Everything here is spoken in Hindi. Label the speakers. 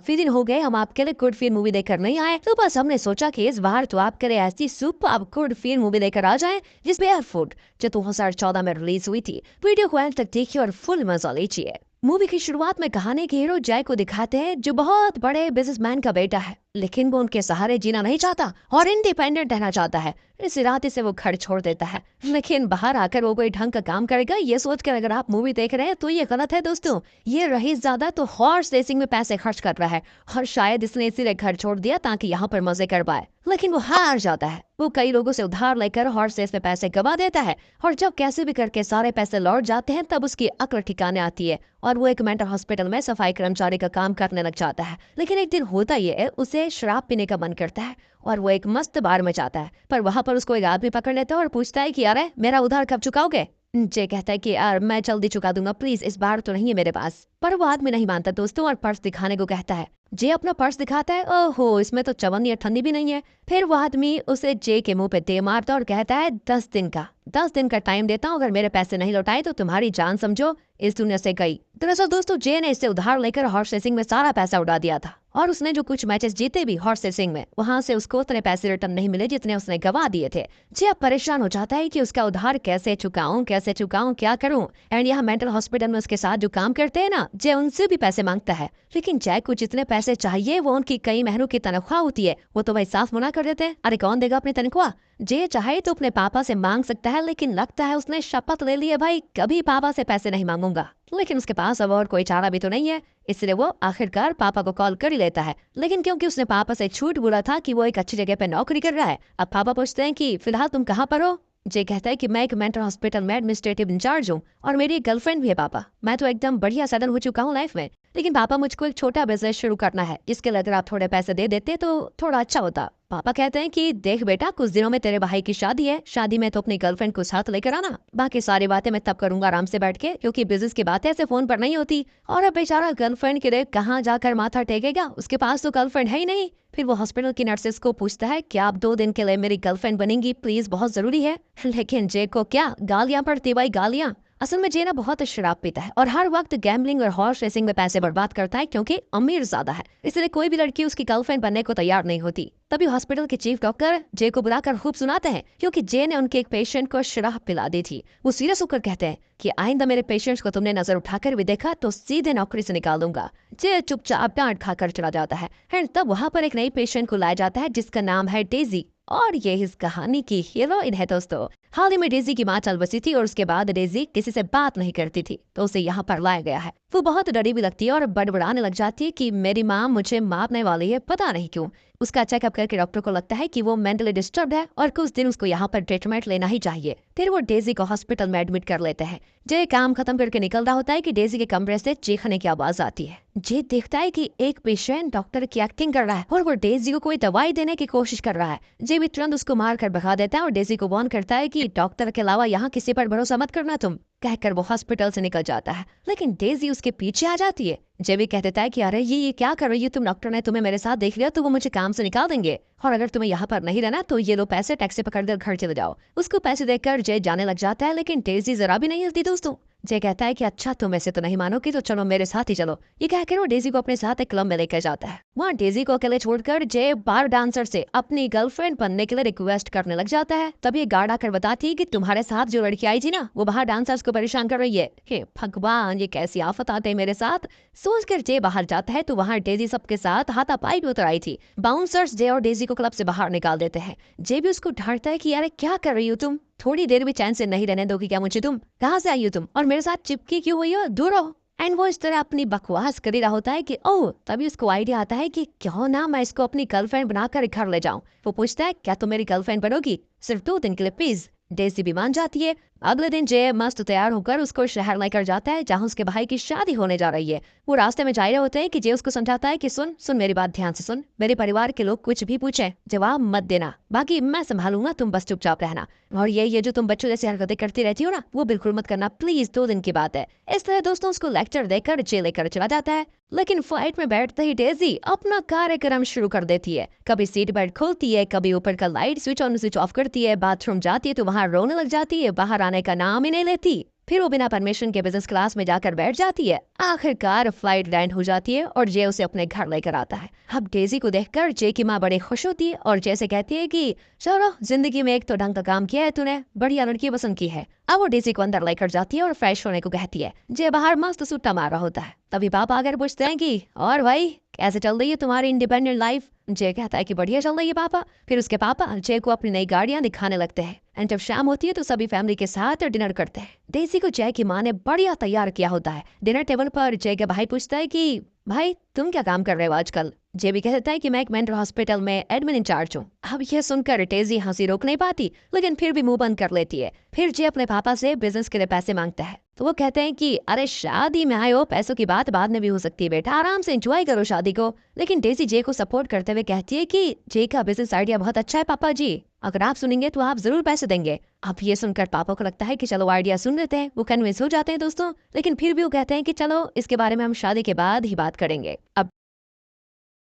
Speaker 1: काफी दिन हो गए हम आपके लिए गुड फिल्म मूवी देखकर नहीं आए, तो बस हमने सोचा कि इस बार तो आपके लिए ऐसी सुपर गुड फिल्म मूवी लेकर आ जाएं जिसमें एयरफोर्ट जो 2014 में रिलीज हुई थी। वीडियो को एंड तक देखिए और फुल मजा लीजिए। मूवी की शुरुआत में कहानी के हीरो जय को दिखाते हैं जो बहुत बड़े बिजनेसमैन का बेटा है, लेकिन वो उनके सहारे जीना नहीं चाहता और इंडिपेंडेंट रहना चाहता है। इस इरादे से वो घर छोड़ देता है, लेकिन बाहर आकर वो कोई ढंग का काम करेगा ये सोचकर अगर आप मूवी देख रहे हैं तो ये गलत है दोस्तों। ये रईस ज्यादा तो हॉर्स रेसिंग में पैसे खर्च कर रहा है और शायद इसने इसीलिए घर छोड़ दिया ताकि यहाँ पर मजे कर पाए, लेकिन वो हार जाता है। वो कई लोगों से उधार लेकर हॉर्स रेस में पैसे गवा देता है और जब कैसे भी करके सारे पैसे लौट जाते हैं तब उसकी अक्ल ठिकाने आती है और वो एक मेंटल हॉस्पिटल में सफाई कर्मचारी का काम करने लग जाता है। लेकिन एक दिन होता ये है, उसे शराब पीने का मन करता है और वो एक मस्त बार में जाता है, पर वहां पर उसको एक आदमी पकड़ लेता है और पूछता है कि यार मेरा उधार कब चुकाओगे। जे कहता है कि यार मैं जल्दी चुका दूंगा, प्लीज इस बार तो नहीं है मेरे पास। पर वो आदमी नहीं मानता दोस्तों और पर्स दिखाने को कहता है। जे अपना पर्स दिखाता है, ओहो इसमें तो चवन या ठंडी भी नहीं है। फिर वो आदमी उसे जे के मुंह पे दे मारता और कहता है 10 दिन का टाइम देता हूँ, अगर मेरे पैसे नहीं लौटाए तो तुम्हारी जान समझो इस दुनिया से गई। दरअसल दोस्तों जे ने इससे उधार लेकर हॉर्स रेसिंग में सारा पैसा उड़ा दिया था और उसने जो कुछ मैचेस जीते भी हॉर्स रेसिंग में, वहां से उसको उतने पैसे रिटर्न नहीं मिले जितने उसने गवा दिए थे। जे अब परेशान हो जाता है कि उसका उधार कैसे चुकाऊं क्या करूं। एंड यहाँ मेंटल हॉस्पिटल में उसके साथ जो काम करते हैं ना, जे उनसे भी पैसे मांगता है, लेकिन जय को जितने पैसे चाहिए वो उनकी कई महीनों की तनख्वाह होती है, वो तो भाई साफ मना कर देते हैं। अरे कौन देगा अपनी तनख्वाह। जे चाहे तो अपने पापा से मांग सकता है, लेकिन लगता है उसने शपथ ले ली है भाई कभी पापा से पैसे नहीं मांगूंगा। लेकिन उसके पास अब और कोई चारा भी तो नहीं है, इसलिए वो आखिरकार पापा को कॉल कर ही लेता है। लेकिन क्योंकि उसने पापा से झूठ बोला था कि वो एक अच्छी जगह पे नौकरी कर रहा है, अब पापा पूछते हैं कि फिलहाल तुम कहाँ पर हो। जे कहता है कि मैं एक मेंटल हॉस्पिटल में एडमिनिस्ट्रेटिव इंचार्ज हूँ और मेरी गर्लफ्रेंड भी है पापा, मैं तो एकदम बढ़िया सेटल हो चुका हूँ लाइफ में, लेकिन पापा मुझको एक छोटा बिजनेस शुरू करना है जिसके लिए अगर आप थोड़े पैसे दे देते तो थोड़ा अच्छा होता। पापा कहते हैं कि देख बेटा कुछ दिनों में तेरे भाई की शादी है, शादी में तो अपनी गर्लफ्रेंड को साथ लेकर आना, बाकी सारी बातें मैं तब करूंगा आराम से बैठ के, क्योंकि बिजनेस की बातें ऐसे फोन पर नहीं होती। और अब बेचारा गर्लफ्रेंड के लिए कहाँ जाकर माथा टेकेगा, उसके पास तो गर्लफ्रेंड है ही नहीं। फिर वो हॉस्पिटल की नर्सेस को पूछता है कि आप 2 दिन के लिए मेरी गर्लफ्रेंड बनेंगी प्लीज, बहुत जरूरी है। लेकिन जे को क्या गालियां पड़ती भाई गालियां। असल में जे ना बहुत शराब पीता है और हर वक्त गैम्बलिंग और हॉर्स रेसिंग में पैसे बर्बाद करता है क्योंकि अमीर ज्यादा है, इसलिए कोई भी लड़की उसकी गर्लफ्रेंड बनने को तैयार नहीं होती। तभी हॉस्पिटल के चीफ डॉक्टर जे को बुलाकर खूब सुनाते हैं क्योंकि जे ने उनके एक पेशेंट को शराब पिला दी थी। वो सीरियस होकर कहते हैं कि आइंदा मेरे पेशेंट्स को तुमने नजर उठाकर भी देखा तो सीधे नौकरी से निकाल दूंगा। जे चुपचाप डांट खाकर चला जाता है। एंड तब वहां पर एक नई पेशेंट को लाया जाता है जिसका नाम है डेजी और ये इस कहानी की हीरोइन है दोस्तों। हाल ही में डेजी की माँ चल बसी थी और उसके बाद डेजी किसी से बात नहीं करती थी, तो उसे यहाँ पर लाया गया है। वो बहुत डरी भी लगती है और बड़बड़ाने लग जाती है कि मेरी माँ मुझे मारने वाली है, पता नहीं क्यों। उसका चेकअप करके डॉक्टर को लगता है कि वो मेंटली डिस्टर्ब्ड है और कुछ दिन उसको यहाँ पर ट्रीटमेंट लेना ही चाहिए। फिर वो डेजी को हॉस्पिटल में एडमिट कर लेते हैं। जे काम खत्म करके निकल रहा होता है कि डेजी के कमरे से चीखने की आवाज आती है। जे देखता है कि एक पेशेंट डॉक्टर की एक्टिंग कर रहा है और वो डेजी को कोई दवाई देने की कोशिश कर रहा है। जे भी तुरंत उसको मार कर भगा देता है और डेजी को वार्न करता है कि डॉक्टर के अलावा यहाँ किसी पर भरोसा मत करना तुम, कहकर वो हॉस्पिटल से निकल जाता है। लेकिन डेजी उसके पीछे आ जाती है। जे भी कह देता है कि अरे ये क्या कर रही है तुम, डॉक्टर ने तुम्हें मेरे साथ देख लिया तो वो मुझे काम से निकाल देंगे और अगर तुम्हें यहाँ पर नहीं रहना तो ये लो पैसे, टैक्सी पकड़ घर चले जाओ। उसको पैसे देकर जे जाने लग जाता है, लेकिन डेजी जरा भी नहीं हिलती दोस्तों। जे कहता है कि अच्छा तुम ऐसे तो नहीं मानोगी तो चलो मेरे साथ ही चलो। ये कहकर वो डेजी को अपने साथ एक क्लब में लेकर जाता है। वहाँ डेजी को अकेले छोड़कर जे बार डांसर से अपनी गर्लफ्रेंड बनने के लिए रिक्वेस्ट करने लग जाता है। तब ये गार्ड आकर बताती है कि तुम्हारे साथ जो लड़की आई थी ना वो बाहर डांसर्स को परेशान कर रही है। हे भगवान ये कैसी आफत आते है मेरे साथ, सोचकर जे बाहर जाता है तो वहाँ डेजी सबके साथ हाथापाई भी उतर आई थी। बाउंसर्स जे और डेजी को क्लब से बाहर निकाल देते हैं। जे भी उसको ढांढता है कि यार क्या कर रही हो तुम, थोड़ी देर भी चैन से नहीं रहने दोगी क्या मुझे, तुम कहाँ से आई हो तुम और मेरे साथ चिपकी क्यों हुई हो, दूर रहो। एंड वो इस तरह अपनी बकवास कर ही रहा होता है कि ओह तभी उसको आइडिया आता है कि क्यों ना मैं इसको अपनी गर्लफ्रेंड बनाकर घर ले जाऊं। वो पूछता है क्या तुम मेरी गर्लफ्रेंड बनोगी सिर्फ 2 दिन के लिए प्लीज। डेजी भी मान जाती है। अगले दिन जे मस्त तैयार होकर उसको शहर लेकर जाता है जहाँ उसके भाई की शादी होने जा रही है। वो रास्ते में जा रहे होते हैं कि जे उसको समझाता है कि सुन मेरी बात ध्यान से सुन, मेरे परिवार के लोग कुछ भी पूछे जवाब मत देना, बाकी मैं संभालूंगा, तुम बस चुपचाप रहना। और ये जो तुम बच्चों जैसी हरकतें करती रहती हो ना वो बिल्कुल मत करना प्लीज, 2 दिन की बात है। इस तरह दोस्तों उसको लेक्चर देकर जे लेकर चला जाता है। लेकिन फ्लाइट में बैठते ही डेजी अपना कार्यक्रम शुरू कर देती है। कभी सीट बेल्ट खोलती है, कभी ऊपर का light switch on switch off करती है, बाथरूम जाती है तो वहाँ रोने लग जाती है, बाहर आने का नाम ही नहीं लेती। फिर वो बिना परमिशन के बिजनेस क्लास में जाकर बैठ जाती है। आखिरकार फ्लाइट लैंड हो जाती है और जे उसे अपने घर लेकर आता है। अब डेजी को देखकर जे की माँ बड़ी खुश होती है और जैसे कहती है कि चलो जिंदगी में एक तो ढंग का काम किया है तूने, बढ़िया लड़की पसंद की है। अब वो डेजी को अंदर लेकर जाती है और फ्रेश होने को कहती है। जे बाहर मस्त सुट्टा मार रहा होता है। तभी पापा आकर पूछते हैं कि और भाई कैसे चल रही है तुम्हारी इंडिपेंडेंट लाइफ। जे कहता है कि बढ़िया चल रही है पापा। फिर उसके पापा जे को अपनी नई गाड़ियां दिखाने लगते हैं। एंड जब शाम होती है तो सभी फैमिली के साथ डिनर करते हैं। डेजी को जय की माँ ने बढ़िया तैयार किया होता है। डिनर टेबल पर जय के भाई पूछता है कि भाई तुम क्या काम कर रहे हो आजकल। जे भी कहता है कि मैं एक मेंटल हॉस्पिटल में एडमिन इंचार्ज हूँ। अब यह सुनकर डेजी हंसी रोक नहीं पाती, लेकिन फिर भी मुंह बंद कर लेती है। फिर जे अपने पापा से बिजनेस के लिए पैसे मांगता है तो वो कहते हैं कि अरे शादी में आए हो, पैसों की बात बाद में भी हो सकती है बेटा, आराम से एंजॉय करो शादी को। लेकिन डेजी जे को सपोर्ट करते हुए कहती है कि जे का बिजनेस आइडिया बहुत अच्छा है पापा जी, अगर आप सुनेंगे तो आप जरूर पैसे देंगे। अब ये सुनकर पापा को लगता है कि चलो आइडिया सुन लेते हैं। वो कन्विंस हो जाते हैं दोस्तों, लेकिन फिर भी वो कहते हैं कि चलो इसके बारे में हम शादी के बाद ही बात करेंगे। अब